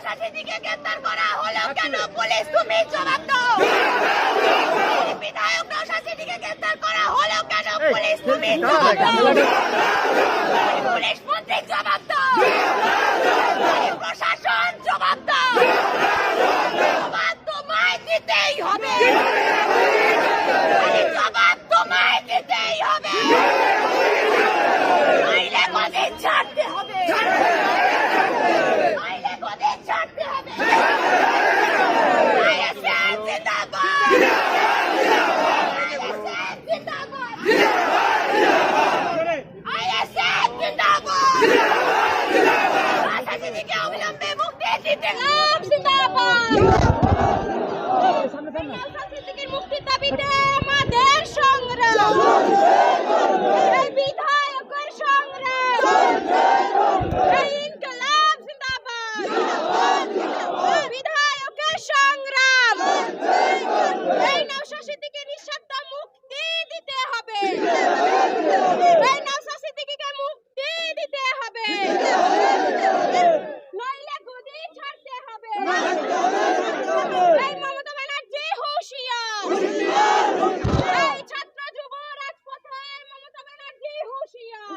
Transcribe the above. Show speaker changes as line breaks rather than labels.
শাসিতিকে গ্রেফতার করা হলো কেন? পুলিশ তুমি জবাব দাও। বিধায়ক শাসিতিকে গ্রেফতার করা হলো কেন? পুলিশ তুমি জবাব দাও। পুলিশ মন্ত্রী জবাব দাও। প্রশাসন জবাব দাও। জবাব তোমায় দিতেই হবে। জবাব তোমায় দিতেই হবে। নইলে গদি ছাড়তে হবে। নইলে গদি ছাড়তে হবে। ISN জিন্দাবাদ। ISN জিন্দাবাদ। ISN জিন্দাবাদ। শাসিতিকে অবিলম্বে মুক্তি দিতে হবে। জিন্দাবাদ। শাসিতিকে মুক্তির দাবিতে আমাদের সংগ্রাম। এই বিধায়কের সংগ্রাম। এই ইনকলাব জিন্দাবাদ। বিধায়কের সংগ্রাম। এই নওশাসিতিকে নিঃশর্ত মুক্তি দিতে হবে। এই নওশাসিতিকে মুক্তি দিতে হবে। নইলে গদি ছাড়তে হবে। এই মমতা ব্যানার্জি হুঁশিয়ার। এই ছাত্র যুব রাজপথে মমতা ব্যানার্জি হুঁশিয়ার।